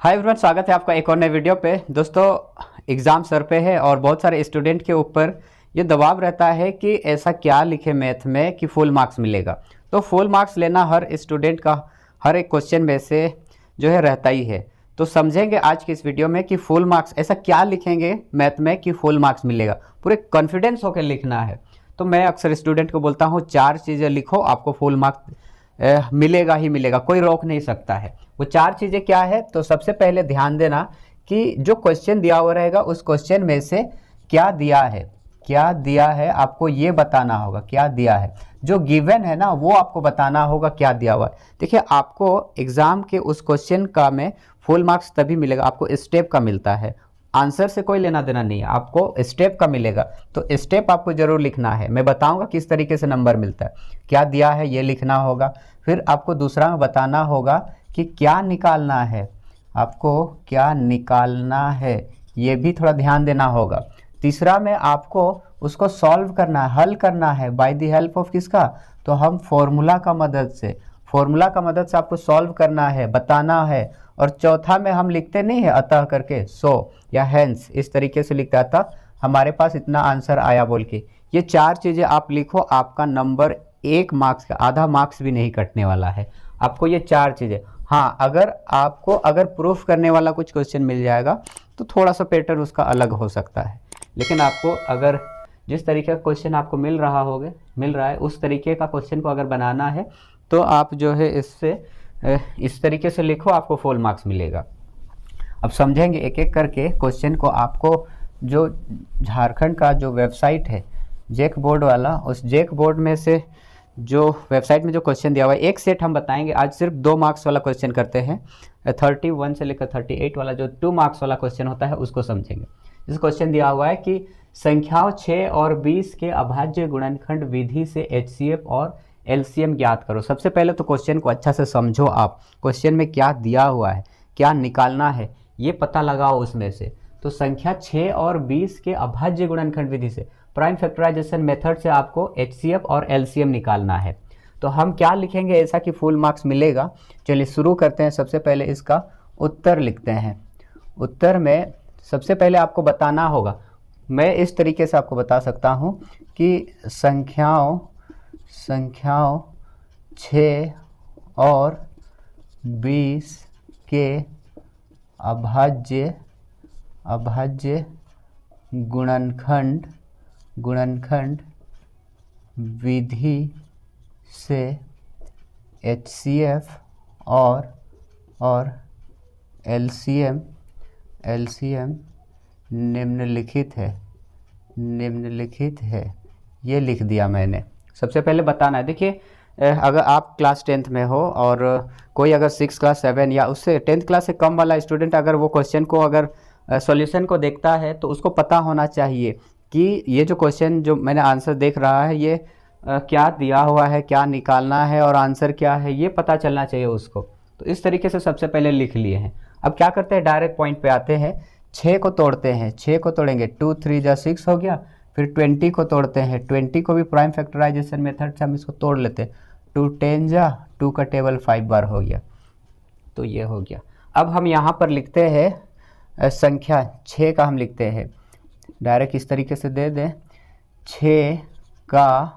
Hi everyone, स्वागत है आपका एक और नए वीडियो पे। दोस्तों, एग्ज़ाम सर पे है और बहुत सारे स्टूडेंट के ऊपर ये दबाव रहता है कि ऐसा क्या लिखे मैथ में कि फुल मार्क्स मिलेगा। तो फुल मार्क्स लेना हर स्टूडेंट का हर एक क्वेश्चन में से जो है रहता ही है। तो समझेंगे आज की इस वीडियो में कि फुल मार्क्स ऐसा क्या लिखेंगे मैथ में कि फुल मार्क्स मिलेगा। पूरे कॉन्फिडेंस होकर लिखना है। तो मैं अक्सर स्टूडेंट को बोलता हूँ 4 चीज़ें लिखो, आपको फुल मार्क्स मिलेगा ही मिलेगा, कोई रोक नहीं सकता है। वो 4 चीज़ें क्या है? तो सबसे पहले ध्यान देना कि जो क्वेश्चन दिया हुआ रहेगा उस क्वेश्चन में से क्या दिया है, क्या दिया है आपको ये बताना होगा। क्या दिया है जो गिवन है ना, वो आपको बताना होगा क्या दिया हुआ है। देखिए, आपको एग्ज़ाम के उस क्वेश्चन का में फुल मार्क्स तभी मिलेगा, आपको स्टेप का मिलता है, आंसर से कोई लेना देना नहीं है, आपको स्टेप का मिलेगा। तो स्टेप आपको जरूर लिखना है। मैं बताऊंगा किस तरीके से नंबर मिलता है। क्या दिया है ये लिखना होगा। फिर आपको दूसरा में बताना होगा कि क्या निकालना है, आपको क्या निकालना है ये भी थोड़ा ध्यान देना होगा। तीसरा में आपको उसको सॉल्व करना है, हल करना है बाय द हेल्प ऑफ किसका, तो हम फॉर्मूला का मदद से, फॉर्मूला का मदद से आपको सॉल्व करना है, बताना है। और चौथा में हम लिखते नहीं है अतः करके, सो या हेंस, इस तरीके से लिखता था हमारे पास इतना आंसर आया बोल के। ये 4 चीज़ें आप लिखो, आपका नंबर 1 मार्क्स का, आधा मार्क्स भी नहीं कटने वाला है। आपको ये 4 चीज़ें, हाँ अगर आपको अगर प्रूफ करने वाला कुछ क्वेश्चन मिल जाएगा तो थोड़ा सा पैटर्न उसका अलग हो सकता है, लेकिन आपको अगर जिस तरीके का क्वेश्चन आपको मिल रहा है उस तरीके का क्वेश्चन को अगर बनाना है तो आप जो है इससे इस तरीके से लिखो, आपको फुल मार्क्स मिलेगा। अब समझेंगे एक एक करके क्वेश्चन को। आपको जो झारखंड का जो वेबसाइट है जेक बोर्ड वाला, उस जेक बोर्ड में से जो वेबसाइट में जो क्वेश्चन दिया हुआ है एक सेट हम बताएंगे। आज सिर्फ 2 मार्क्स वाला क्वेश्चन करते हैं, 31 से लेकर 38 वाला जो 2 मार्क्स वाला क्वेश्चन होता है उसको समझेंगे। इस क्वेश्चन दिया हुआ है कि संख्याओं 6 और 20 के अभाज्य गुणनखंड विधि से HCF और LCM ज्ञात करो। सबसे पहले तो क्वेश्चन को अच्छा से समझो आप, क्वेश्चन में क्या दिया हुआ है, क्या निकालना है ये पता लगाओ उसमें से। तो संख्या 6 और 20 के अभाज्य गुणनखंड विधि से, प्राइम फैक्टराइजेशन मेथड से आपको HCF और LCM निकालना है। तो हम क्या लिखेंगे ऐसा कि फुल मार्क्स मिलेगा। चलिए शुरू करते हैं। सबसे पहले इसका उत्तर लिखते हैं। उत्तर में सबसे पहले आपको बताना होगा, मैं इस तरीके से आपको बता सकता हूँ कि संख्याओं 6 और 20 के अभाज्य गुणनखंड विधि से HCF और LCM निम्नलिखित है। ये लिख दिया मैंने। सबसे पहले बताना है, देखिए अगर आप क्लास 10th में हो और कोई अगर 6 क्लास 7 या उससे 10th क्लास से कम वाला स्टूडेंट अगर वो क्वेश्चन को अगर सॉल्यूशन को देखता है तो उसको पता होना चाहिए कि ये जो क्वेश्चन जो मैंने आंसर देख रहा है ये क्या दिया हुआ है, क्या निकालना है और आंसर क्या है ये पता चलना चाहिए उसको। तो इस तरीके से सबसे पहले लिख लिए हैं। अब क्या करते हैं, डायरेक्ट पॉइंट पे आते हैं। 6 को तोड़ते हैं, 6 को तोड़ेंगे 2 3 जा 6 हो गया। फिर 20 को तोड़ते हैं, 20 को भी प्राइम फैक्टराइजेशन मेथड से हम इसको तोड़ लेते हैं। 2 10 जा 2 का टेबल 5 बार हो गया, तो ये हो गया। अब हम यहाँ पर लिखते हैं संख्या 6 का हम लिखते हैं डायरेक्ट इस तरीके से दे दें, 6 का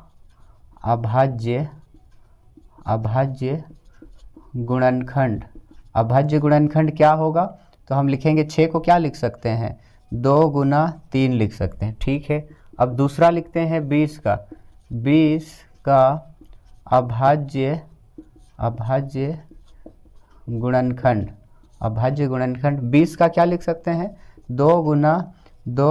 अभाज्य गुणनखंड क्या होगा, तो हम लिखेंगे 6 को क्या लिख सकते हैं 2 गुना 3 लिख सकते हैं, ठीक है। अब दूसरा लिखते हैं 20 का अभाज्य गुणनखंड 20 का क्या लिख सकते हैं 2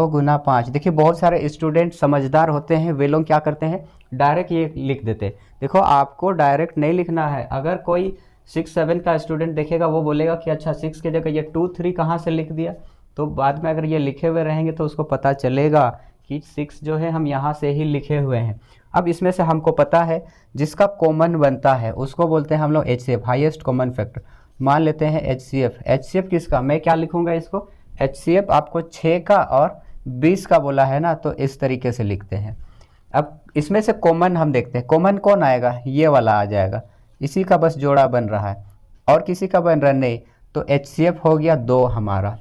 गुना 5। देखिए बहुत सारे स्टूडेंट समझदार होते हैं, वे लोग क्या करते हैं डायरेक्ट ये लिख देते हैं। देखो आपको डायरेक्ट नहीं लिखना है। अगर कोई 6 7 का स्टूडेंट देखेगा वो बोलेगा कि अच्छा 6 की जगह ये 2 3 कहाँ से लिख दिया, तो बाद में अगर ये लिखे हुए रहेंगे तो उसको पता चलेगा कि 6 जो है हम यहाँ से ही लिखे हुए हैं। अब इसमें से हमको पता है जिसका कॉमन बनता है उसको बोलते हैं हम लोग HCF, हाईएस्ट कॉमन फैक्टर। मान लेते हैं HCF किसका, मैं क्या लिखूंगा इसको, HCF आपको 6 का और 20 का बोला है ना, तो इस तरीके से लिखते हैं। अब इसमें से कॉमन हम देखते हैं, कॉमन कौन आएगा, ये वाला आ जाएगा, इसी का बस जोड़ा बन रहा है और किसी का बन रहा नहीं, तो HCF हो गया 2 हमारा।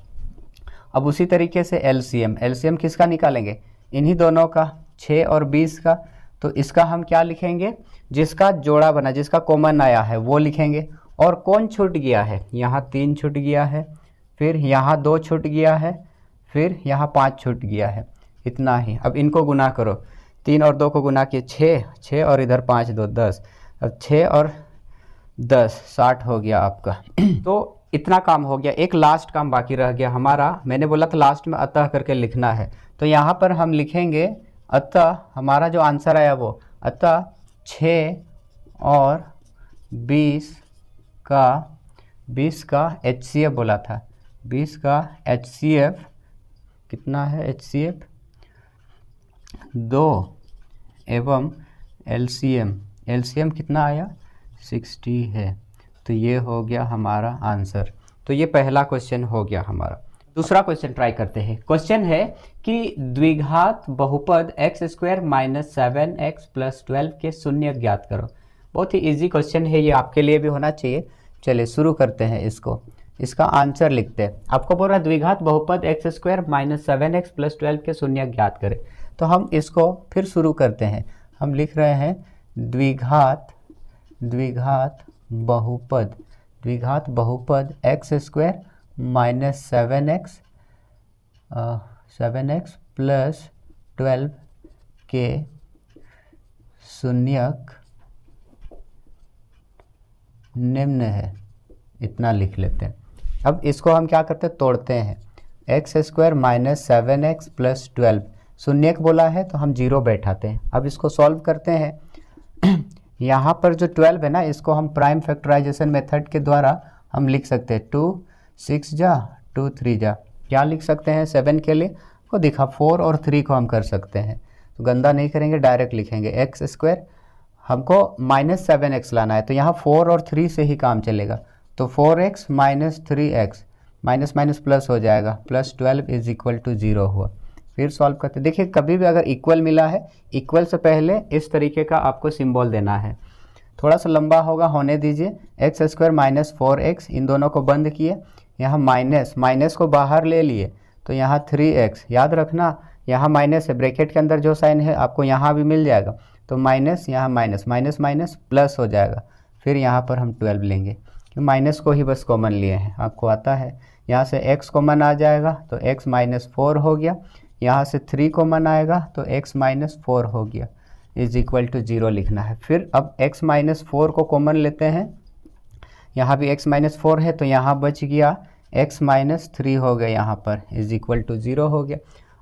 अब उसी तरीके से LCM किसका निकालेंगे, इन्हीं दोनों का, 6 और 20 का। तो इसका हम क्या लिखेंगे, जिसका जोड़ा बना, जिसका कॉमन आया है वो लिखेंगे। और कौन छूट गया है, यहाँ 3 छूट गया है, फिर यहाँ 2 छूट गया है, फिर यहाँ 5 छूट गया है, इतना ही। अब इनको गुना करो, 3 और 2 को गुना किए 6 और इधर 5 2 10। अब 6 और 10 60 हो गया आपका। तो इतना काम हो गया। एक लास्ट काम बाकी रह गया हमारा, मैंने बोला था लास्ट में अतः करके लिखना है। तो यहाँ पर हम लिखेंगे अतः, हमारा जो आंसर आया वो अतः 6 और 20 का HCF बोला था, 20 का HCF कितना है, HCF 2 एवं LCM कितना आया, 60 है। तो ये हो गया हमारा आंसर। तो ये पहला क्वेश्चन हो गया हमारा। दूसरा क्वेश्चन ट्राई करते हैं। क्वेश्चन है कि द्विघात बहुपद x² - 7x + 12 के शून्य ज्ञात करो। बहुत ही इजी क्वेश्चन है, ये आपके लिए भी होना चाहिए। चलिए शुरू करते हैं इसको, इसका आंसर लिखते हैं। आपको बोल रहा है द्विघात बहुपद x² - 7x + 12 के शून्य ज्ञात करें। तो हम इसको फिर शुरू करते हैं। हम लिख रहे हैं द्विघात बहुपद x² - 7x + 12 के शून्यक निम्न है, इतना लिख लेते हैं। अब इसको हम क्या करते हैं, तोड़ते हैं। x² - 7x + 12 शून्यक बोला है तो हम 0 बैठाते हैं। अब इसको सॉल्व करते हैं। यहाँ पर जो 12 है ना, इसको हम प्राइम फैक्टराइजेशन मेथड के द्वारा हम लिख सकते हैं 2 6 जा 2 3 जा। क्या लिख सकते हैं 7 के लिए को दिखा, 4 और 3 को हम कर सकते हैं। तो गंदा नहीं करेंगे, डायरेक्ट लिखेंगे x², हमको -7x लाना है तो यहाँ 4 और 3 से ही काम चलेगा। तो 4x - 3x माइनस प्लस हो जाएगा, +12 = 0 हुआ। फिर सॉल्व करते, देखिए कभी भी अगर इक्वल मिला है, इक्वल से पहले इस तरीके का आपको सिंबल देना है। थोड़ा सा लंबा होगा, होने दीजिए। x² - 4x, इन दोनों को बंद किए, यहाँ माइनस को बाहर ले लिए तो यहाँ 3x, याद रखना यहाँ माइनस है, ब्रैकेट के अंदर जो साइन है आपको यहाँ भी मिल जाएगा। तो माइनस, यहाँ माइनस प्लस हो जाएगा। फिर यहाँ पर हम 12 लेंगे, कि माइनस को ही बस कॉमन लिए हैं, आपको आता है। यहाँ से x कॉमन आ जाएगा तो x - 4 हो गया। यहाँ से 3 कॉमन आएगा तो x - 4 हो गया, = 0 लिखना है। फिर अब x - 4 को कॉमन लेते हैं, यहाँ भी x - 4 है तो यहाँ बच गया x - 3 हो गया, यहाँ पर = 0 हो गया।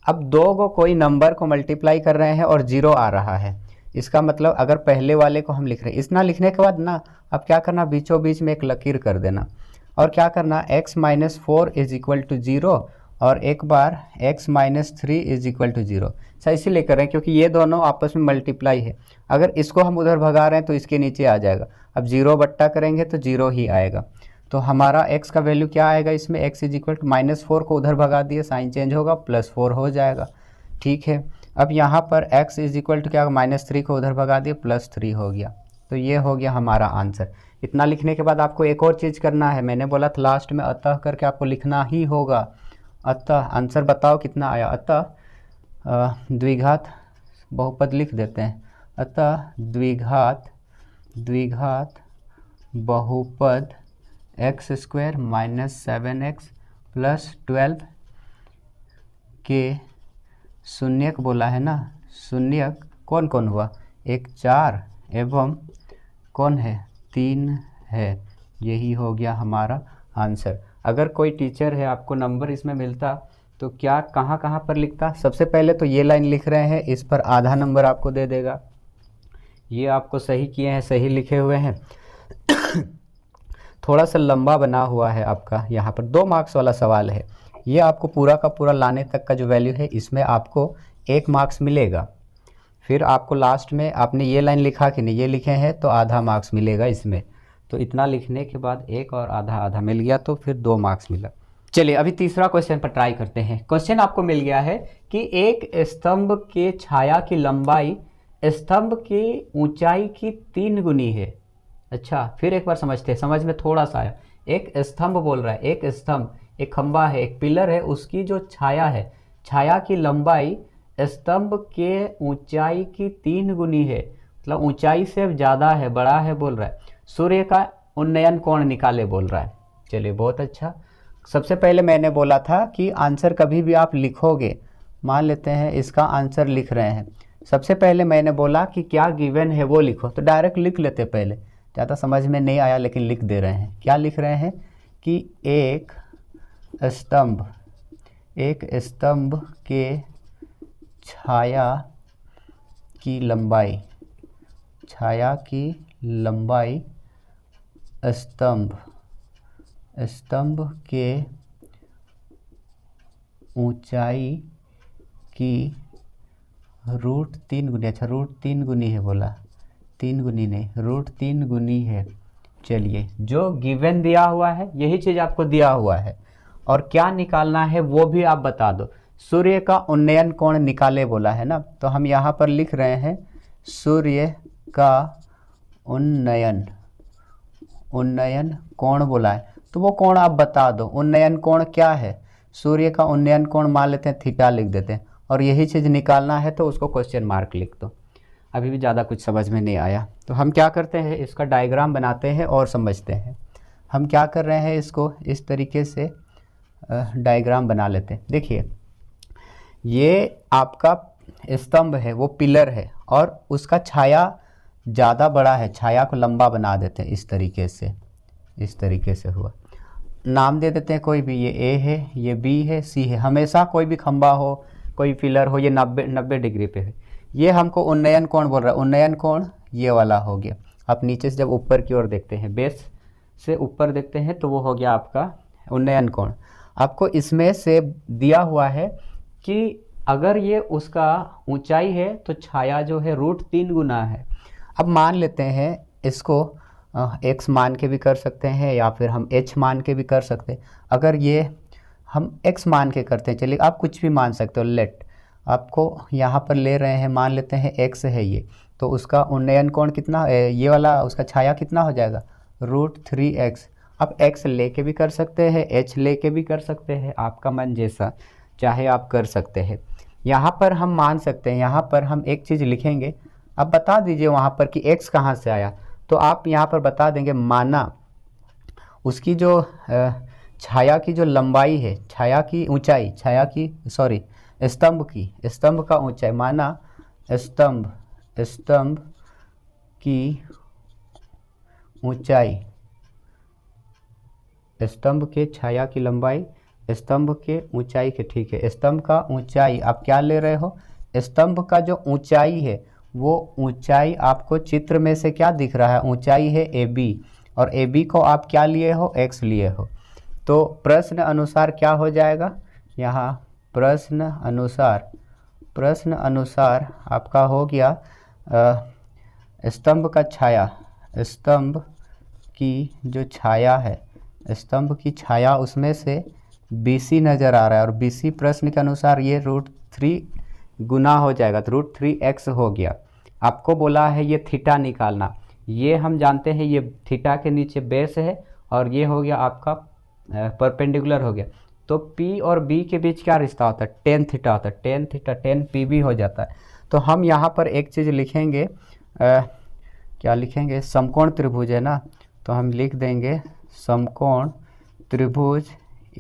अब दो को कोई नंबर को मल्टीप्लाई कर रहे हैं और 0 आ रहा है, इसका मतलब अगर पहले वाले को हम लिख रहे हैं, इतना लिखने के बाद ना अब क्या करना, बीचों बीच में एक लकीर कर देना और क्या करना, x - 4 = 0 और एक बार x - 3 = 0। सही इसीलिए कर रहे हैं क्योंकि ये दोनों आपस में मल्टीप्लाई है। अगर इसको हम उधर भगा रहे हैं तो इसके नीचे आ जाएगा। अब 0 बट्टा करेंगे तो 0 ही आएगा। तो हमारा x का वैल्यू क्या आएगा इसमें, x = -4 को उधर भगा दिए, साइन चेंज होगा, +4 हो जाएगा। ठीक है, अब यहाँ पर x = क्या, -3 को उधर भगा दिए, +3 हो गया। तो ये हो गया हमारा आंसर। इतना लिखने के बाद आपको एक और चीज़ करना है, मैंने बोला था लास्ट में अतः करके आपको लिखना ही होगा। अतः आंसर बताओ कितना आया। अतः द्विघात बहुपद लिख देते हैं। अतः द्विघात बहुपद x² - 7x + 12 के शून्यक बोला है ना, शून्यक कौन कौन हुआ, एक 4 एवं कौन है 3 है। यही हो गया हमारा आंसर। अगर कोई टीचर है आपको नंबर इसमें मिलता तो क्या कहाँ कहाँ पर लिखता, सबसे पहले तो ये लाइन लिख रहे हैं, इस पर आधा नंबर आपको दे देगा। ये आपको सही किए हैं, सही लिखे हुए हैं। थोड़ा सा लंबा बना हुआ है आपका, यहाँ पर 2 मार्क्स वाला सवाल है। ये आपको पूरा का पूरा लाने तक का जो वैल्यू है इसमें आपको 1 मार्क्स मिलेगा। फिर आपको लास्ट में आपने ये लाइन लिखा कि नहीं, ये लिखे हैं तो आधा मार्क्स मिलेगा इसमें। तो इतना लिखने के बाद 1 और आधा मिल गया तो फिर 2 मार्क्स मिला। चलिए अभी तीसरा क्वेश्चन पर ट्राई करते हैं। क्वेश्चन आपको मिल गया है कि एक स्तंभ के छाया की लंबाई स्तंभ की ऊंचाई की 3 गुनी है। अच्छा फिर एक बार समझते हैं, समझ में थोड़ा सा आया। एक स्तंभ बोल रहा है, एक स्तंभ, एक खंबा है, एक पिलर है, उसकी जो छाया है, छाया की लंबाई स्तंभ के ऊंचाई की 3 गुनी है, मतलब ऊंचाई से ज़्यादा है, बड़ा है बोल रहा है। सूर्य का उन्नयन कोण निकाले बोल रहा है। चलिए बहुत अच्छा। सबसे पहले मैंने बोला था कि आंसर कभी भी आप लिखोगे, मान लेते हैं इसका आंसर लिख रहे हैं, सबसे पहले मैंने बोला कि क्या गिवन है वो लिखो, तो डायरेक्ट लिख लेते पहले, ज़्यादा समझ में नहीं आया लेकिन लिख दे रहे हैं। क्या लिख रहे हैं कि एक स्तंभ के छाया की लंबाई स्तंभ के ऊंचाई की √3 गुनी, अच्छा √3 गुनी है बोला, 3 गुनी नहीं, √3 गुनी है। चलिए जो गिवन दिया हुआ है यही चीज़ आपको दिया हुआ है, और क्या निकालना है वो भी आप बता दो। सूर्य का उन्नयन कोण निकाले बोला है ना, तो हम यहाँ पर लिख रहे हैं सूर्य का उन्नयन कोण बोला है, तो वो कोण आप बता दो। उन्नयन कोण क्या है? सूर्य का उन्नयन कोण मान लेते हैं थीटा लिख देते हैं, और यही चीज़ निकालना है तो उसको क्वेश्चन मार्क लिख दो। अभी भी ज़्यादा कुछ समझ में नहीं आया तो हम क्या करते हैं, इसका डायग्राम बनाते हैं और समझते हैं। हम क्या कर रहे हैं, इसको इस तरीके से डायग्राम बना लेते हैं। देखिए ये आपका स्तंभ है, वो पिलर है, और उसका छाया ज़्यादा बड़ा है, छाया को लंबा बना देते हैं इस तरीके से हुआ। नाम दे देते हैं कोई भी, ये ए है, ये बी है, सी है। हमेशा कोई भी खंबा हो, कोई पिलर हो, ये 90 डिग्री पे है। ये हमको उन्नयन कोण बोल रहा है, उन्नयन कोण ये वाला हो गया। आप नीचे से जब ऊपर की ओर देखते हैं, बेस से ऊपर देखते हैं, तो वो हो गया आपका उन्नयन कोण। आपको इसमें से दिया हुआ है कि अगर ये उसका ऊंचाई है तो छाया जो है √3 गुना है। अब मान लेते हैं इसको x मान के भी कर सकते हैं, या फिर हम h मान के भी कर सकते हैं। अगर ये हम x मान के करते हैं, चलिए आप कुछ भी मान सकते हो, लेट आपको यहाँ पर ले रहे हैं, मान लेते हैं x है ये, तो उसका उन्नयन कोण कितना, ये वाला उसका छाया कितना हो जाएगा, √3x। आप x लेके भी कर सकते हैं, h लेके भी कर सकते हैं, आपका मन जैसा चाहे आप कर सकते हैं। यहाँ पर हम मान सकते हैं, यहाँ पर हम एक चीज़ लिखेंगे, अब बता दीजिए वहाँ पर कि x कहाँ से आया, तो आप यहाँ पर बता देंगे माना उसकी जो छाया की जो लंबाई है, छाया की ऊंचाई, स्तंभ का ऊंचाई, माना स्तंभ की ऊंचाई, स्तंभ के छाया की लंबाई स्तंभ के ऊंचाई के, ठीक है, स्तंभ का ऊंचाई आप क्या ले रहे हो, स्तंभ का जो ऊंचाई है वो ऊंचाई आपको चित्र में से क्या दिख रहा है, ऊंचाई है AB, और AB को आप क्या लिए हो, x लिए हो। तो प्रश्न अनुसार क्या हो जाएगा, यहाँ प्रश्न अनुसार आपका हो गया स्तंभ का छाया, स्तंभ की जो छाया है, स्तंभ की छाया उसमें से BC नज़र आ रहा है, और BC प्रश्न के अनुसार ये √3 गुना हो जाएगा, तो √3x हो गया। आपको बोला है ये थीटा निकालना, ये हम जानते हैं ये थीटा के नीचे बेस है, और ये हो गया आपका परपेंडिकुलर हो गया। तो P और B के बीच क्या रिश्ता होता है, tan थीटा होता है, tan थीटा tan PB हो जाता है। तो हम यहाँ पर एक चीज़ लिखेंगे, क्या लिखेंगे, समकोण त्रिभुज है ना, तो हम लिख देंगे समकोण त्रिभुज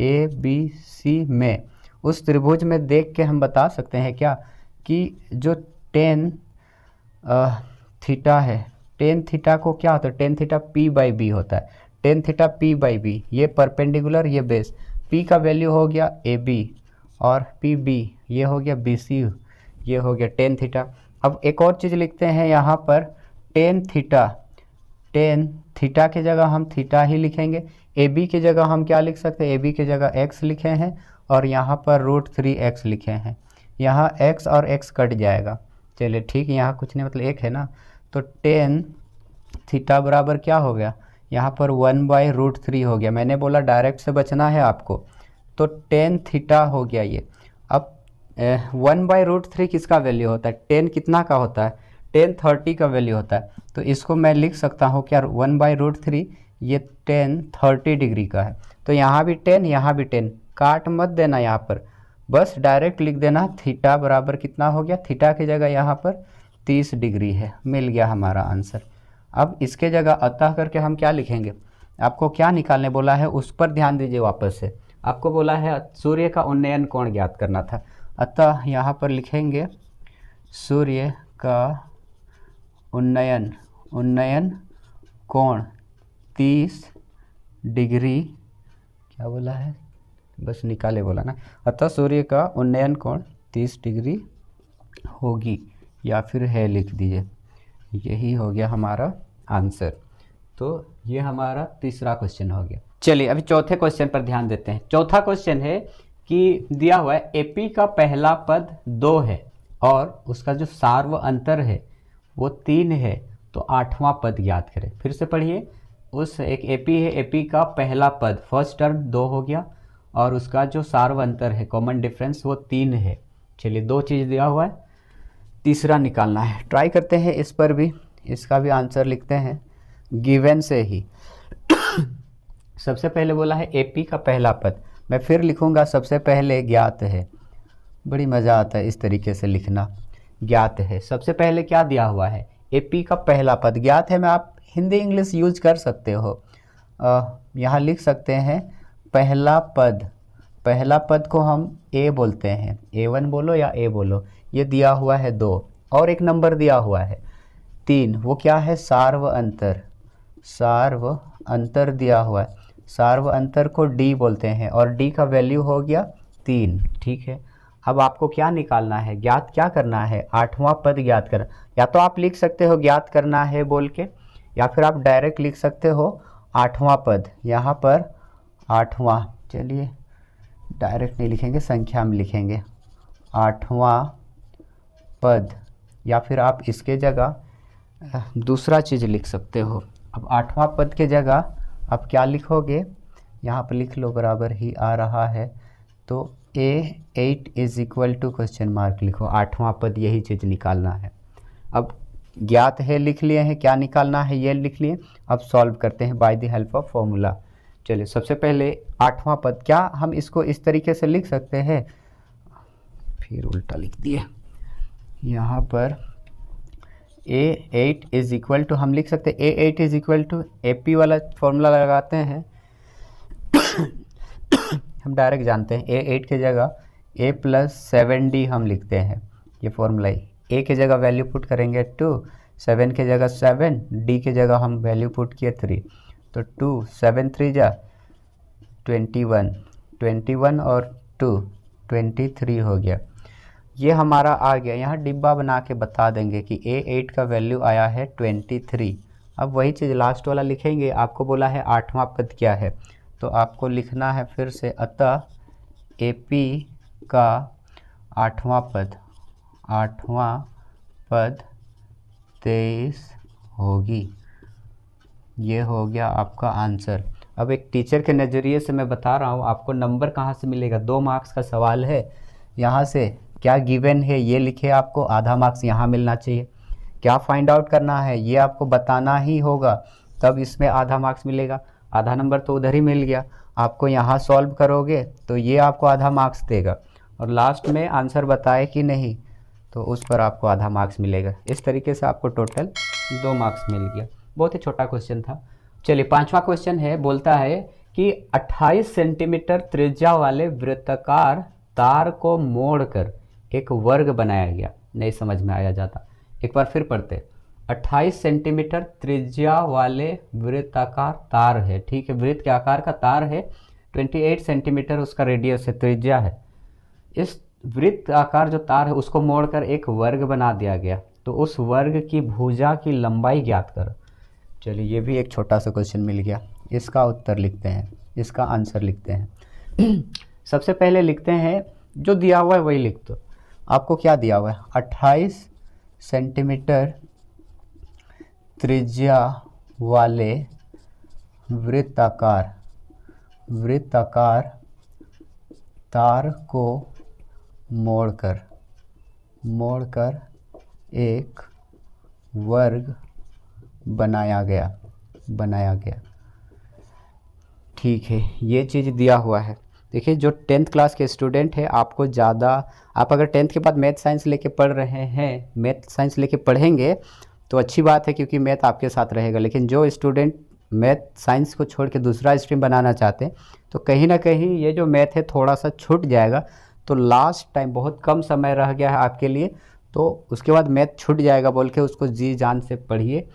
ABC में, उस त्रिभुज में देख के हम बता सकते हैं क्या कि जो tan थीटा है, tan थीटा को क्या होता है, tan थीटा P/B होता है, tan थीटा P/B, ये परपेंडिकुलर ये बेस, P का वैल्यू हो गया AB और PB ये हो गया BC, ये हो गया tan थीटा। अब एक और चीज़ लिखते हैं यहाँ पर, tan थीटा की जगह हम थीटा ही लिखेंगे, AB की जगह हम क्या लिख सकते हैं, AB की जगह x लिखे हैं, और यहाँ पर √3x लिखे हैं, यहाँ x और x कट जाएगा। चलिए ठीक है, यहाँ कुछ नहीं, मतलब एक है ना, तो tan थीटा बराबर क्या हो गया, यहाँ पर 1/√3 हो गया। मैंने बोला डायरेक्ट से बचना है आपको, तो tan थीटा हो गया ये। अब 1/√3 किसका वैल्यू होता है, tan कितना का होता है, tan 30 का वैल्यू होता है, तो इसको मैं लिख सकता हूँ क्या 1/√3, ये 10 30 डिग्री का है, तो यहाँ भी 10 यहाँ भी 10, काट मत देना यहाँ पर, बस डायरेक्ट लिख देना थीटा बराबर कितना हो गया, थीटा की जगह यहाँ पर 30 डिग्री है, मिल गया हमारा आंसर। अब इसके जगह अतः करके हम क्या लिखेंगे, आपको क्या निकालने बोला है उस पर ध्यान दीजिए वापस से। आपको बोला है सूर्य का उन्नयन कोण ज्ञात करना था, अतः यहाँ पर लिखेंगे सूर्य का उन्नयन कोण 30 डिग्री, क्या बोला है, बस निकाले बोला ना, अतः सूर्य का उन्नयन कोण 30 डिग्री होगी, या फिर है लिख दीजिए, यही हो गया हमारा आंसर। तो ये हमारा तीसरा क्वेश्चन हो गया। चलिए अभी चौथे क्वेश्चन पर ध्यान देते हैं। चौथा क्वेश्चन है कि दिया हुआ है एपी का पहला पद 2 है और उसका जो सार्व अंतर है वो 3 है, तो आठवां पद ज्ञात करें। फिर से पढ़िए, उस एक एपी है, एपी का पहला पद फर्स्ट टर्म 2 हो गया और उसका जो सार्व अंतर है कॉमन डिफरेंस वो 3 है। चलिए 2 चीज़ दिया हुआ है, तीसरा निकालना है। ट्राई करते हैं इस पर भी, इसका भी आंसर लिखते हैं गिवन से ही। सबसे पहले बोला है एपी का पहला पद, मैं फिर लिखूंगा सबसे पहले ज्ञात है, बड़ी मज़ा आता है इस तरीके से लिखना, ज्ञात है। सबसे पहले क्या दिया हुआ है, एपी का पहला पद ज्ञात है, मैं आप हिंदी इंग्लिश यूज कर सकते हो, यहाँ लिख सकते हैं पहला पद, पहला पद को हम ए बोलते हैं, A1 बोलो या ए बोलो। ये दिया हुआ है 2 और एक नंबर दिया हुआ है 3, वो क्या है, सार्व अंतर, सार्व अंतर दिया हुआ है, सार्व अंतर को डी बोलते हैं और डी का वैल्यू हो गया 3, ठीक है। अब आपको क्या निकालना है, ज्ञात क्या करना है, आठवां पद ज्ञात करना। या तो आप लिख सकते हो ज्ञात करना है बोल के, या फिर आप डायरेक्ट लिख सकते हो आठवां पद, यहाँ पर आठवां, चलिए डायरेक्ट नहीं लिखेंगे, संख्या में लिखेंगे आठवां पद, या फिर आप इसके जगह दूसरा चीज़ लिख सकते हो। अब आठवां पद के जगह आप क्या लिखोगे, यहाँ पर लिख लो, बराबर ही आ रहा है, तो A8 is equal to question mark लिखो, आठवां पद यही चीज़ निकालना है। अब ज्ञात है लिख लिए हैं, क्या निकालना है ये लिख लिए, अब सॉल्व करते हैं by the help of formula. चलिए सबसे पहले आठवां पद, क्या हम इसको इस तरीके से लिख सकते हैं, फिर उल्टा लिख दिए, यहाँ पर A8 इज इक्वल टू, हम लिख सकते हैं A8 is equal to AP वाला फॉर्मूला लगाते हैं हम डायरेक्ट जानते हैं A8 की जगह A + 7D हम लिखते हैं, ये फॉर्मूला ही। A की जगह वैल्यू पुट करेंगे 2, 7 की जगह 7, D की जगह हम वैल्यू पुट किए 3, तो 2 7 3 जा 21, 21 और 2 23 हो गया। ये हमारा आ गया, यहाँ डिब्बा बना के बता देंगे कि A8 का वैल्यू आया है 23। अब वही चीज़ लास्ट वाला लिखेंगे, आपको बोला है आठवां पद क्या है, तो आपको लिखना है फिर से, अतः AP का आठवां पद 23 होगी। ये हो गया आपका आंसर। अब एक टीचर के नज़रिए से मैं बता रहा हूँ, आपको नंबर कहाँ से मिलेगा, 2 मार्क्स का सवाल है, यहाँ से क्या गिवन है ये लिखे, आपको आधा मार्क्स यहाँ मिलना चाहिए। क्या फाइंड आउट करना है ये आपको बताना ही होगा, तब इसमें आधा मार्क्स मिलेगा। आधा नंबर तो उधर ही मिल गया, आपको यहाँ सॉल्व करोगे तो ये आपको आधा मार्क्स देगा, और लास्ट में आंसर बताए कि नहीं तो उस पर आपको आधा मार्क्स मिलेगा। इस तरीके से आपको टोटल 2 मार्क्स मिल गया। बहुत ही छोटा क्वेश्चन था। चलिए 5वां क्वेश्चन है, बोलता है कि 28 सेंटीमीटर त्रिज्या वाले वृत्ताकार तार को मोड़कर एक वर्ग बनाया गया। नहीं समझ में आया जाता, एक बार फिर पढ़ते। 28 सेंटीमीटर त्रिज्या वाले वृत्ताकार तार है, ठीक है, वृत्त के आकार का तार है, 28 सेंटीमीटर उसका रेडियस है, त्रिज्या है। इस वृत्त आकार जो तार है उसको मोड़कर एक वर्ग बना दिया गया, तो उस वर्ग की भुजा की लंबाई ज्ञात करो। चलिए ये भी एक छोटा सा क्वेश्चन मिल गया, इसका उत्तर लिखते हैं, इसका आंसर लिखते हैं। सबसे पहले लिखते हैं जो दिया हुआ है वही लिख दो। आपको क्या दिया हुआ है, 28 सेंटीमीटर त्रिज्या वाले वृत्ताकार तार को मोड़कर एक वर्ग बनाया गया। ठीक है, ये चीज़ दिया हुआ है। देखिए जो 10th क्लास के स्टूडेंट है, आपको ज़्यादा, आप अगर 10th के बाद मैथ साइंस लेके पढ़ रहे हैं, मैथ साइंस लेके पढ़ेंगे तो अच्छी बात है, क्योंकि मैथ आपके साथ रहेगा। लेकिन जो स्टूडेंट मैथ साइंस को छोड़ के दूसरा स्ट्रीम बनाना चाहते हैं, तो कहीं ना कहीं ये जो मैथ है थोड़ा सा छूट जाएगा। तो लास्ट टाइम बहुत कम समय रह गया है आपके लिए, तो उसके बाद मैथ छूट जाएगा बोल के उसको जी जान से पढ़िए।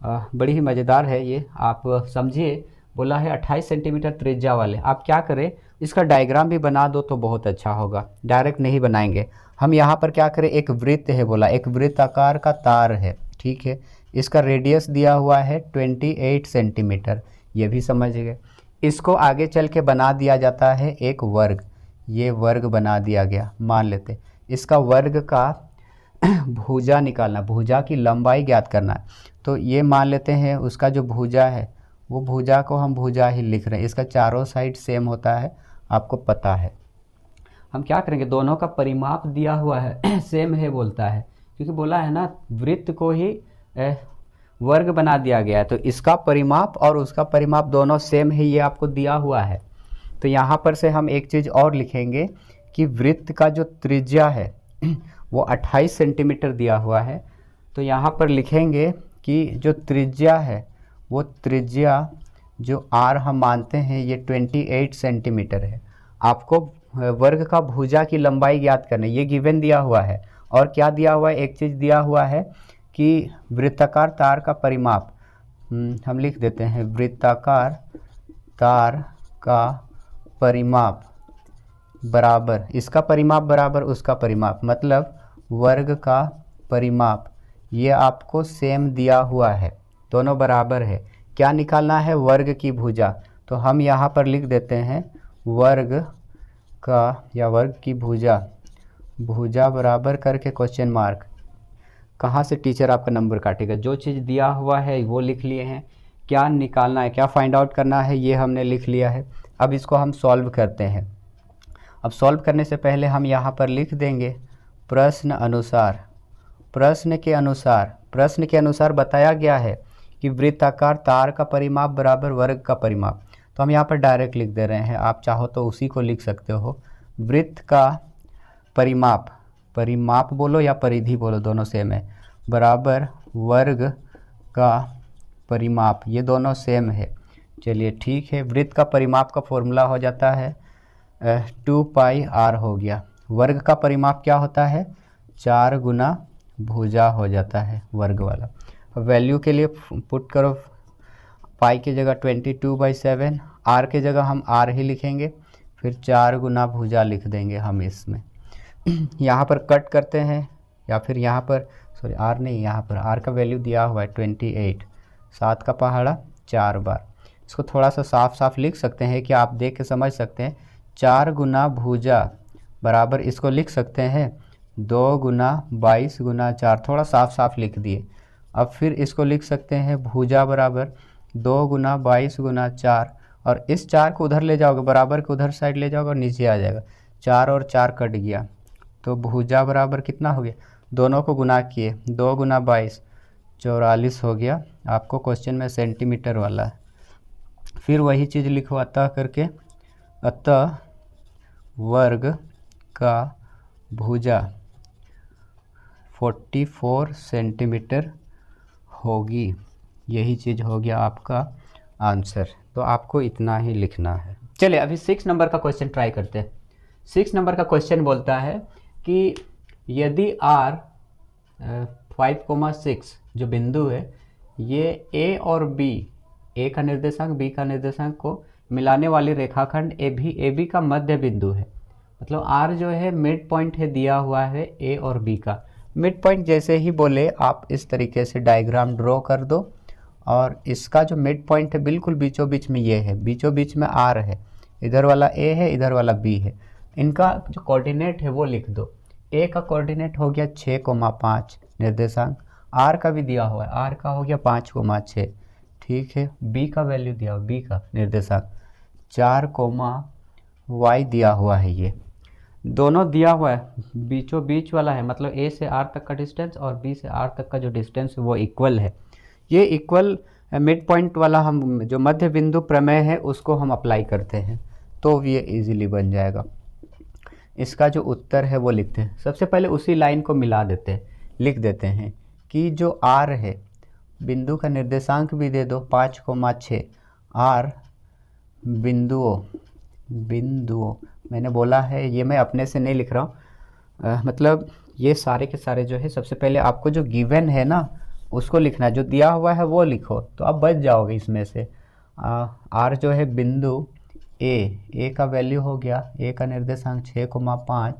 बड़ी ही मज़ेदार है ये, आप समझिए। बोला है 28 सेंटीमीटर त्रिज्या वाले, आप क्या करें, इसका डायग्राम भी बना दो तो बहुत अच्छा होगा। डायरेक्ट नहीं बनाएंगे हम, यहाँ पर क्या करें, एक वृत्त है, बोला एक वृत्ताकार का तार है, ठीक है। इसका रेडियस दिया हुआ है 28 सेंटीमीटर, ये भी समझ गए। इसको आगे चल के बना दिया जाता है एक वर्ग, ये वर्ग बना दिया गया, मान लेते। इसका वर्ग का भुजा निकालना, भुजा की लंबाई ज्ञात करना है, तो ये मान लेते हैं उसका जो भुजा है, वो भुजा को हम भुजा ही लिख रहे हैं। इसका चारों साइड सेम होता है, आपको पता है। हम क्या करेंगे, दोनों का परिमाप दिया हुआ है सेम है बोलता है, क्योंकि बोला है ना वृत्त को ही वर्ग बना दिया गया है, तो इसका परिमाप और उसका परिमाप दोनों सेम है, ये आपको दिया हुआ है। तो यहाँ पर से हम एक चीज़ और लिखेंगे कि वृत्त का जो त्रिज्या है वो 28 सेंटीमीटर दिया हुआ है। तो यहाँ पर लिखेंगे कि जो त्रिज्या है, वो त्रिज्या जो r हम मानते हैं ये 28 सेंटीमीटर है। आपको वर्ग का भुजा की लंबाई ज्ञात करनी, ये गिवन दिया हुआ है। और क्या दिया हुआ है, एक चीज़ दिया हुआ है कि वृत्ताकार तार का परिमाप, हम लिख देते हैं वृत्ताकार तार का परिमाप बराबर, इसका परिमाप बराबर उसका परिमाप, मतलब वर्ग का परिमाप, ये आपको सेम दिया हुआ है, दोनों बराबर है। क्या निकालना है, वर्ग की भुजा, तो हम यहाँ पर लिख देते हैं वर्ग का या वर्ग की भुजा, भुजा बराबर करके क्वेश्चन मार्क। कहाँ से टीचर आपका नंबर काटेगा, जो चीज़ दिया हुआ है वो लिख लिए हैं, क्या निकालना है, क्या फाइंड आउट करना है, ये हमने लिख लिया है। अब इसको हम सॉल्व करते हैं। अब सॉल्व करने से पहले हम यहाँ पर लिख देंगे प्रश्न अनुसार। प्रश्न के अनुसार बताया गया है कि वृत्ताकार तार का परिमाप बराबर वर्ग का परिमाप, तो हम यहाँ पर डायरेक्ट लिख दे रहे हैं, आप चाहो तो उसी को लिख सकते हो। वृत्त का परिमाप, परिमाप बोलो या परिधि बोलो, दोनों सेम है, बराबर वर्ग का परिमाप, ये दोनों सेम है। चलिए ठीक है, वृत्त का परिमाप का फॉर्मूला हो जाता है 2 पाई r हो गया। वर्ग का परिमाप क्या होता है, 4 गुना भुजा हो जाता है वर्ग वाला। वैल्यू के लिए पुट करो, पाई की जगह 22/7, r के जगह हम r ही लिखेंगे, फिर 4 गुना भुजा लिख देंगे हम इसमें। यहाँ पर कट करते हैं, या फिर यहाँ पर सॉरी r नहीं, यहाँ पर r का वैल्यू दिया हुआ है 28, 7 का पहाड़ा 4 बार। इसको थोड़ा सा साफ साफ लिख सकते हैं कि आप देख के समझ सकते हैं। 4 गुना भुजा बराबर इसको लिख सकते हैं 2 गुना 22 गुना 4, थोड़ा साफ साफ लिख दिए। अब फिर इसको लिख सकते हैं भुजा बराबर 2 गुना 22 गुना 4, और इस 4 को उधर ले जाओगे, बराबर के उधर साइड ले जाओगे और नीचे आ जाएगा, 4 और 4 कट गया, तो भुजा बराबर कितना हो गया, दोनों को गुना किए, 2 गुना 22 44 हो गया। आपको क्वेश्चन में सेंटीमीटर वाला है। फिर वही चीज़ लिखो अतः करके, अतः वर्ग का भुजा 44 सेंटीमीटर होगी, यही चीज़ हो गया आपका आंसर। तो आपको इतना ही लिखना है। चलिए अभी 6 नंबर का क्वेश्चन ट्राई करते हैं। 6 नंबर का क्वेश्चन बोलता है कि यदि r 5,6 जो बिंदु है, ये a और b, a का निर्देशांक b का निर्देशांक को मिलाने वाली रेखाखंड AB का मध्य बिंदु है। मतलब r जो है मिड पॉइंट है, दिया हुआ है a और b का। मिड पॉइंट जैसे ही बोले आप इस तरीके से डायग्राम ड्रॉ कर दो, और इसका जो मिड पॉइंट है बिल्कुल बीचों बीच में ये है, बीचों बीच में r है, इधर वाला a है, इधर वाला b है। इनका जो कोऑर्डिनेट है वो लिख दो। a का कोऑर्डिनेट हो गया 6,5 निर्देशांक, r का भी दिया हुआ है, r का हो गया 5,6, ठीक है। b का वैल्यू दिया हुआ, b का निर्देशांक 4, y दिया हुआ है, ये दोनों दिया हुआ है, बीचों बीच वाला है, मतलब a से r तक का डिस्टेंस और b से r तक का जो डिस्टेंस है वो इक्वल है। ये इक्वल मिड पॉइंट वाला हम जो मध्य बिंदु प्रमेय है उसको हम अप्लाई करते हैं तो ये इजीली बन जाएगा। इसका जो उत्तर है वो लिखते हैं। सबसे पहले उसी लाइन को मिला देते हैं, लिख देते हैं कि जो आर है, बिंदु का निर्देशांक भी दे दो 5,6, आर बिंदुओं मैंने बोला है, ये मैं अपने से नहीं लिख रहा हूँ, मतलब ये सारे के सारे जो है सबसे पहले आपको जो गिवन है ना उसको लिखना है, जो दिया हुआ है वो लिखो तो आप बच जाओगे इसमें से। आर जो है बिंदु ए का वैल्यू हो गया, ए का निर्देशांक 6,5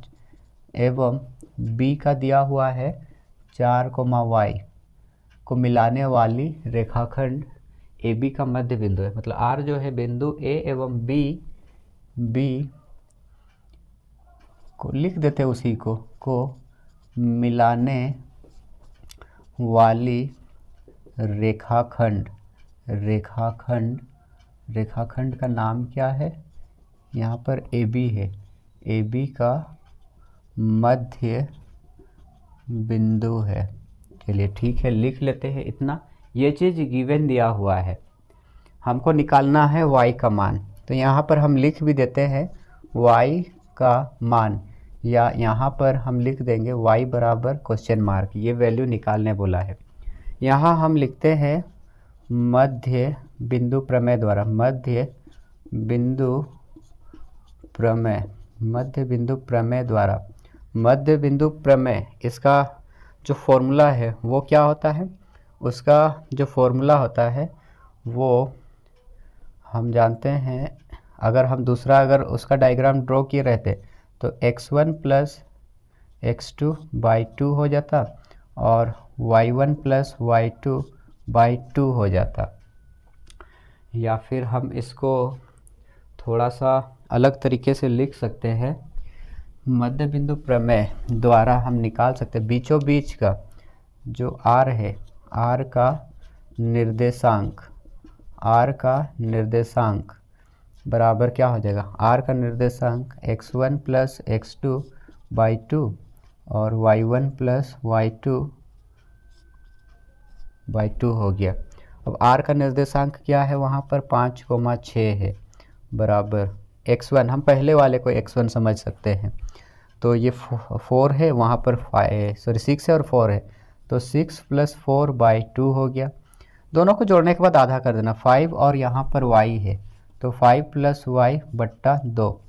एवं बी का दिया हुआ है 4,y को मिलाने वाली रेखाखंड ए बी का मध्य बिंदु है। मतलब आर जो है बिंदु ए एवं बी को लिख देते हैं, उसी को मिलाने वाली रेखाखंड का नाम क्या है, यहाँ पर ए बी है, ए बी का मध्य बिंदु है। चलिए ठीक है, लिख लेते हैं इतना। ये चीज़ गिवन दिया हुआ है, हमको निकालना है y का मान, तो यहाँ पर हम लिख भी देते हैं y का मान, या यहाँ पर हम लिख देंगे y बराबर क्वेश्चन मार्क, ये वैल्यू निकालने बोला है। यहाँ हम लिखते हैं मध्य बिंदु प्रमेय द्वारा, मध्य बिंदु प्रमेय इसका जो फॉर्मूला है वो क्या होता है, उसका जो फॉर्मूला होता है वो हम जानते हैं। अगर हम दूसरा अगर उसका डायग्राम ड्रॉ किए रहते तो x1 प्लस x2/2 हो जाता और y1 प्लस y2/2 हो जाता। या फिर हम इसको थोड़ा सा अलग तरीके से लिख सकते हैं, मध्य बिंदु प्रमेय द्वारा हम निकाल सकते हैं बीचों बीच का जो r है, r का निर्देशांक बराबर क्या हो जाएगा, r का निर्देशांक x1 प्लस x2/2 और y1 प्लस y2/2 हो गया। अब r का निर्देशांक क्या है, वहाँ पर 5,6 है, बराबर x1, हम पहले वाले को x1 समझ सकते हैं, तो ये 4 है, वहाँ पर 6 है और 4 है, तो 6 + 4/2 हो गया। दोनों को जोड़ने के बाद आधा कर देना, 5 और यहाँ पर y है तो 5 + y/2,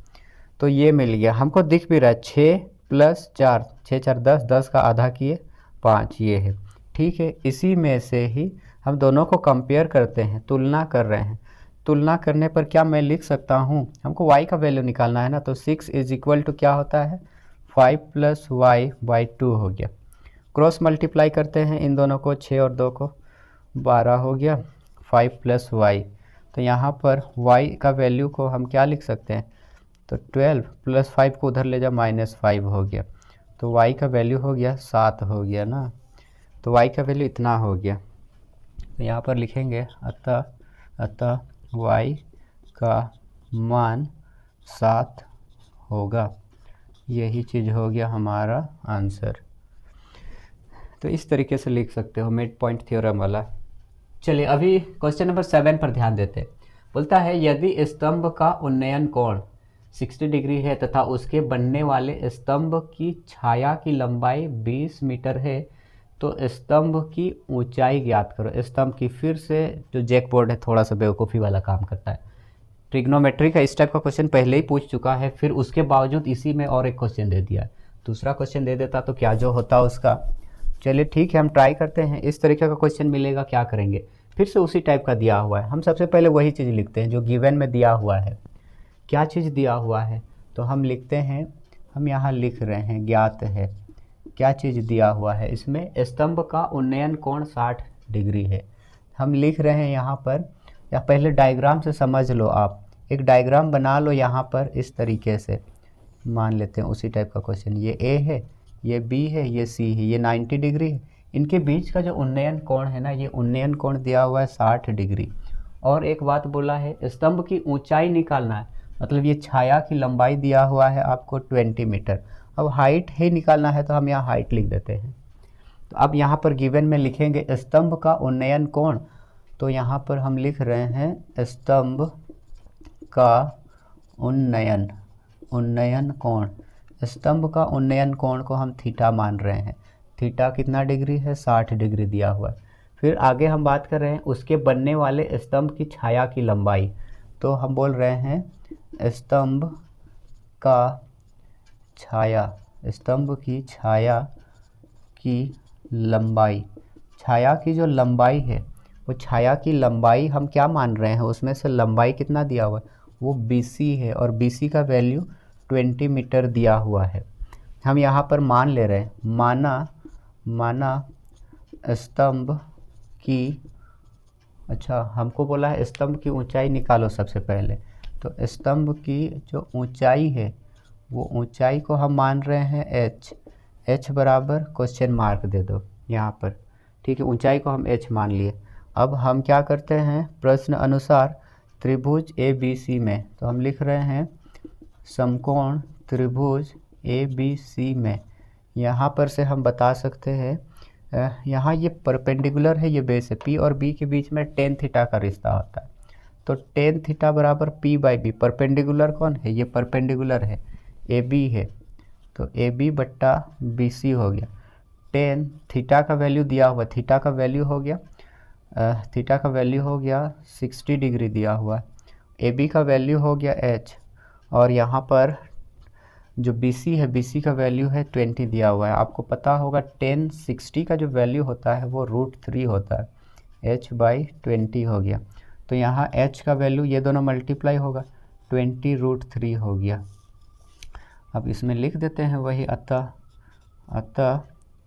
तो ये मिल गया। हमको दिख भी रहा है 6 + 4, 6 4 10, 10 का आधा किए 5, ये है। ठीक है, इसी में से ही हम दोनों को कंपेयर करते हैं, तुलना कर रहे हैं। तुलना करने पर क्या मैं लिख सकता हूँ, हमको y का वैल्यू निकालना है ना, तो 6 = क्या होता है, 5 + y/2 हो गया। क्रॉस मल्टीप्लाई करते हैं इन दोनों को, 6 और 2 को 12 हो गया, 5 + y, तो यहाँ पर y का वैल्यू को हम क्या लिख सकते हैं, तो 12 + 5 को उधर ले जा, -5 हो गया, तो y का वैल्यू हो गया 7 हो गया ना, तो y का वैल्यू इतना हो गया। तो यहाँ पर लिखेंगे अतः y का मान 7 होगा, यही चीज़ हो गया हमारा आंसर। तो इस तरीके से लिख सकते हो मिड पॉइंट थ्योरम वाला। चलिए अभी क्वेश्चन नंबर 7 पर ध्यान देते हैं। बोलता है यदि स्तंभ का उन्नयन कोण 60 डिग्री है तथा उसके बनने वाले स्तंभ की छाया की लंबाई 20 मीटर है तो स्तंभ की ऊंचाई ज्ञात करो। स्तंभ की, फिर से जो जैक बोर्ड है थोड़ा सा बेवकूफ़ी वाला काम करता है। ट्रिग्नोमेट्री का इस टाइप का क्वेश्चन पहले ही पूछ चुका है, फिर उसके बावजूद इसी में और एक क्वेश्चन दे दिया। दूसरा क्वेश्चन दे देता तो क्या जो होता उसका। चलिए ठीक है, हम ट्राई करते हैं। इस तरीके का क्वेश्चन मिलेगा, क्या करेंगे, फिर से उसी टाइप का दिया हुआ है। हम सबसे पहले वही चीज़ लिखते हैं जो गिवन में दिया हुआ है। क्या चीज़ दिया हुआ है तो हम लिखते हैं, हम यहाँ लिख रहे हैं ज्ञात है। क्या चीज़ दिया हुआ है, इसमें स्तंभ का उन्नयन कोण 60 डिग्री है। हम लिख रहे हैं यहाँ पर, या पहले डायग्राम से समझ लो, आप एक डायग्राम बना लो यहाँ पर इस तरीके से। मान लेते हैं उसी टाइप का क्वेश्चन, ये ए है, ये बी है, ये सी है, ये 90 डिग्री है। इनके बीच का जो उन्नयन कोण है ना, ये उन्नयन कोण दिया हुआ है 60 डिग्री। और एक बात बोला है स्तंभ की ऊंचाई निकालना है, मतलब ये छाया की लंबाई दिया हुआ है आपको 20 मीटर। अब हाइट ही निकालना है तो हम यहाँ हाइट लिख देते हैं। तो अब यहाँ पर गिवन में लिखेंगे स्तंभ का उन्नयन कोण तो यहाँ पर हम लिख रहे हैं स्तंभ का उन्नयन कोण। स्तंभ का उन्नयन कोण को हम थीटा मान रहे हैं। थीटा कितना डिग्री है? 60 डिग्री दिया हुआ है। फिर आगे हम बात कर रहे हैं उसके बनने वाले स्तंभ की छाया की लंबाई। तो हम बोल रहे हैं स्तंभ का छाया, स्तंभ की छाया की लंबाई। छाया की जो लंबाई है वो छाया की लंबाई हम क्या मान रहे हैं? उसमें से लंबाई कितना दिया हुआ है? वो BC है और BC का वैल्यू 20 मीटर दिया हुआ है। हम यहाँ पर मान ले रहे हैं, माना स्तंभ की, अच्छा हमको बोला है स्तंभ की ऊंचाई निकालो सबसे पहले। तो स्तंभ की जो ऊंचाई है वो ऊंचाई को हम मान रहे हैं h बराबर क्वेश्चन मार्क दे दो यहाँ पर, ठीक है। ऊंचाई को हम h मान लिए। अब हम क्या करते हैं, प्रश्न अनुसार त्रिभुज ABC में, तो हम लिख रहे हैं समकोण त्रिभुज ABC में। यहाँ पर से हम बता सकते हैं, यहाँ ये परपेंडिकुलर है, ये बेस है। P और B के बीच में tan थीटा का रिश्ता होता है। तो tan थीटा बराबर P/B। परपेंडिकुलर कौन है? ये परपेंडिकुलर है, AB है, तो AB बट्टा BC हो गया। tan थीटा का वैल्यू दिया हुआ, थीटा का वैल्यू हो गया 60 डिग्री दिया हुआ। AB का वैल्यू हो गया h, और यहाँ पर जो BC है, BC का वैल्यू है 20 दिया हुआ है। आपको पता होगा tan 60 का जो वैल्यू होता है वो √3 होता है, h/20 हो गया। तो यहाँ h का वैल्यू ये दोनों मल्टीप्लाई होगा, 20 √3 हो गया। अब इसमें लिख देते हैं वही, अतः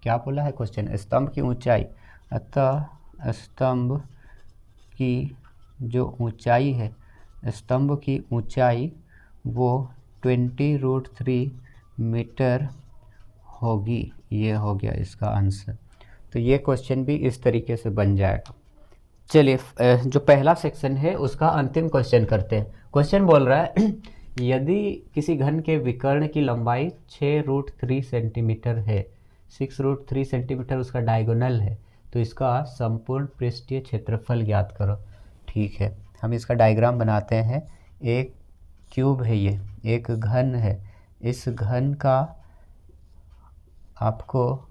क्या बोला है क्वेश्चन? स्तंभ की ऊंचाई, अतः स्तंभ की जो ऊंचाई है, स्तंभ की ऊंचाई वो 20 √3 मीटर होगी। ये हो गया इसका आंसर। तो ये क्वेश्चन भी इस तरीके से बन जाएगा। चलिए जो पहला सेक्शन है उसका अंतिम क्वेश्चन करते हैं। क्वेश्चन बोल रहा है यदि किसी घन के विकर्ण की लंबाई 6√3 सेंटीमीटर है, 6√3 सेंटीमीटर उसका डायगोनल है, तो इसका संपूर्ण पृष्ठीय क्षेत्रफल ज्ञात करो। ठीक है, हम इसका डायग्राम बनाते हैं। एक क्यूब है, ये एक घन है। इस घन का आपको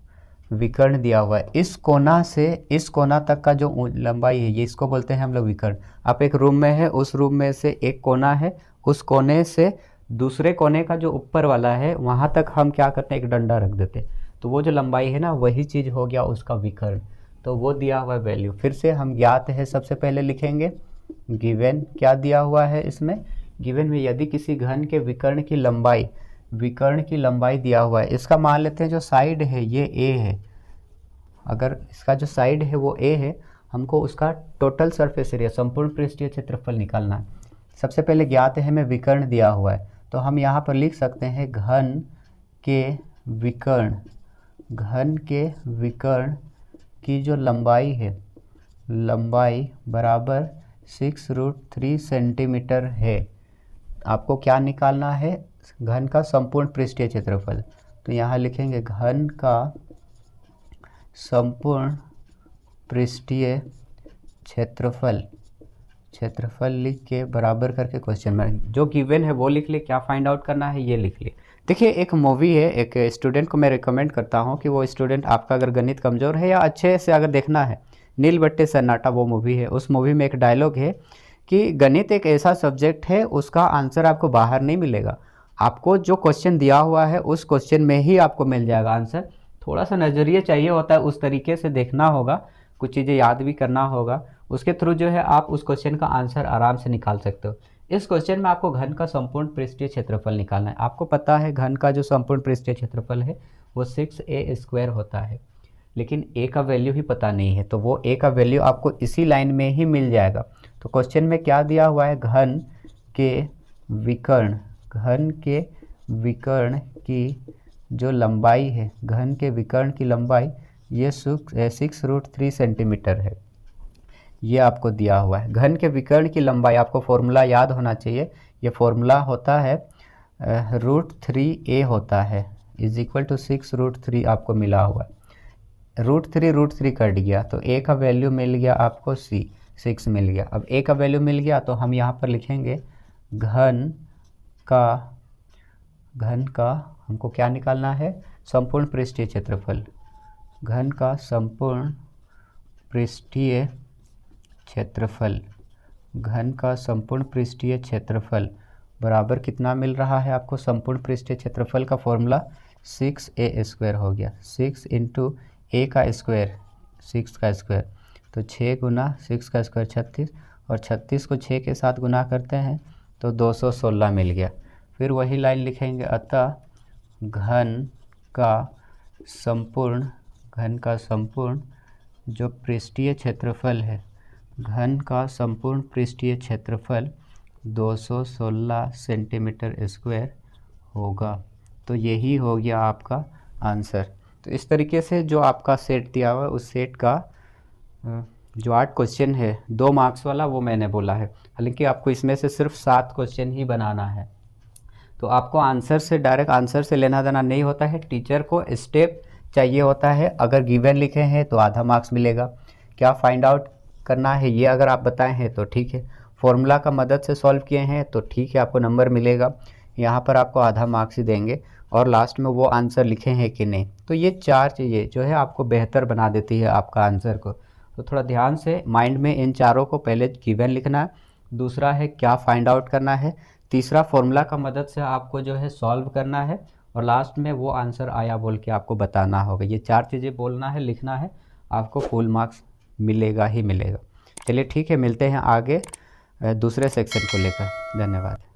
विकर्ण दिया हुआ है। इस कोना से इस कोना तक का जो लंबाई है, ये इसको बोलते हैं हम लोग विकर्ण। आप एक रूम में है, उस रूम में से एक कोना है, उस कोने से दूसरे कोने का जो ऊपर वाला है वहाँ तक हम क्या करते हैं, एक डंडा रख देते हैं। तो वो जो लंबाई है ना, वही चीज़ हो गया उसका विकर्ण। तो वो दिया हुआ वैल्यू फिर से हम ज्ञात है, सबसे पहले लिखेंगे गिवन। क्या दिया हुआ है इसमें? गिवन में यदि किसी घन के विकर्ण की लंबाई दिया हुआ है। इसका मान लेते हैं जो साइड है ये a है। अगर इसका जो साइड है वो a है, हमको उसका टोटल सरफेस एरिया, संपूर्ण पृष्ठीय क्षेत्रफल निकालना है। सबसे पहले ज्ञात है हमें विकर्ण दिया हुआ है, तो हम यहाँ पर लिख सकते हैं घन के विकर्ण की जो लंबाई है, लंबाई बराबर 6√3 सेंटीमीटर है। आपको क्या निकालना है? घन का संपूर्ण पृष्ठीय क्षेत्रफल। तो यहाँ लिखेंगे घन का संपूर्ण पृष्ठीय क्षेत्रफल लिख के बराबर करके क्वेश्चन में जो गिवन है वो लिख ले। क्या फाइंड आउट करना है ये लिख ले। देखिए एक मूवी है, एक स्टूडेंट को मैं रिकमेंड करता हूँ कि वो स्टूडेंट आपका अगर गणित कमज़ोर है या अच्छे से अगर देखना है, नील बट्टे सन्नाटा वो मूवी है। उस मूवी में एक डायलॉग है कि गणित एक ऐसा सब्जेक्ट है उसका आंसर आपको बाहर नहीं मिलेगा। आपको जो क्वेश्चन दिया हुआ है उस क्वेश्चन में ही आपको मिल जाएगा आंसर। थोड़ा सा नज़रिया चाहिए होता है, उस तरीके से देखना होगा, कुछ चीज़ें याद भी करना होगा, उसके थ्रू जो है आप उस क्वेश्चन का आंसर आराम से निकाल सकते हो। इस क्वेश्चन में आपको घन का संपूर्ण पृष्ठीय क्षेत्रफल निकालना है। आपको पता है घन का जो संपूर्ण पृष्ठीय क्षेत्रफल है वो 6a² होता है, लेकिन a का वैल्यू ही पता नहीं है, तो वो a का वैल्यू आपको इसी लाइन में ही मिल जाएगा। तो क्वेश्चन में क्या दिया हुआ है? घन के विकर्ण की जो लंबाई है, घन के विकर्ण की लंबाई ये 6√3 सेंटीमीटर है, ये आपको दिया हुआ है। घन के विकर्ण की लंबाई, आपको फॉर्मूला याद होना चाहिए। ये फॉर्मूला होता है √3a होता है = 6√3 आपको मिला हुआ है। √3 कट गया तो a का वैल्यू मिल गया आपको c। 6 मिल गया। अब ए का वैल्यू मिल गया तो हम यहाँ पर लिखेंगे घन का हमको क्या निकालना है, संपूर्ण पृष्ठीय क्षेत्रफल। घन का संपूर्ण पृष्ठीय क्षेत्रफल, घन का संपूर्ण पृष्ठीय क्षेत्रफल बराबर कितना मिल रहा है आपको, संपूर्ण पृष्ठीय क्षेत्रफल का फॉर्मूला 6a² हो गया। 6 इंटू ए का स्क्वायर 6 का स्क्वायर, तो 6 गुना 6 का स्क्वायर 36, और 36 को 6 के साथ गुना करते हैं तो 216 मिल गया। फिर वही लाइन लिखेंगे, अतः घन का संपूर्ण जो पृष्ठीय क्षेत्रफल है, घन का संपूर्ण पृष्ठीय क्षेत्रफल 216 सेंटीमीटर स्क्वायर होगा। तो यही हो गया आपका आंसर। तो इस तरीके से जो आपका सेट दिया हुआ है उस सेट का जो 8 क्वेश्चन है 2 मार्क्स वाला वो मैंने बोला है, हालांकि आपको इसमें से सिर्फ 7 क्वेश्चन ही बनाना है। तो आपको आंसर से डायरेक्ट आंसर से लेना देना नहीं होता है, टीचर को स्टेप चाहिए होता है। अगर गिवन लिखे हैं तो आधा मार्क्स मिलेगा, क्या फाइंड आउट करना है ये अगर आप बताएं हैं तो ठीक है, फॉर्मूला का मदद से सॉल्व किए हैं तो ठीक है आपको नंबर मिलेगा। यहाँ पर आपको आधा मार्क्स ही देंगे, और लास्ट में वो आंसर लिखे हैं कि नहीं। तो ये 4 चीज़ें जो है आपको बेहतर बना देती है आपका आंसर को। तो थोड़ा ध्यान से माइंड में इन चारों को पहले गिवन लिखना है, दूसरा है क्या फाइंड आउट करना है, तीसरा फॉर्मूला का मदद से आपको जो है सॉल्व करना है, और लास्ट में वो आंसर आया बोल के आपको बताना होगा। ये 4 चीज़ें बोलना है, लिखना है, आपको फुल मार्क्स मिलेगा ही मिलेगा। चलिए ठीक है, मिलते हैं आगे दूसरे सेक्शन को लेकर। धन्यवाद।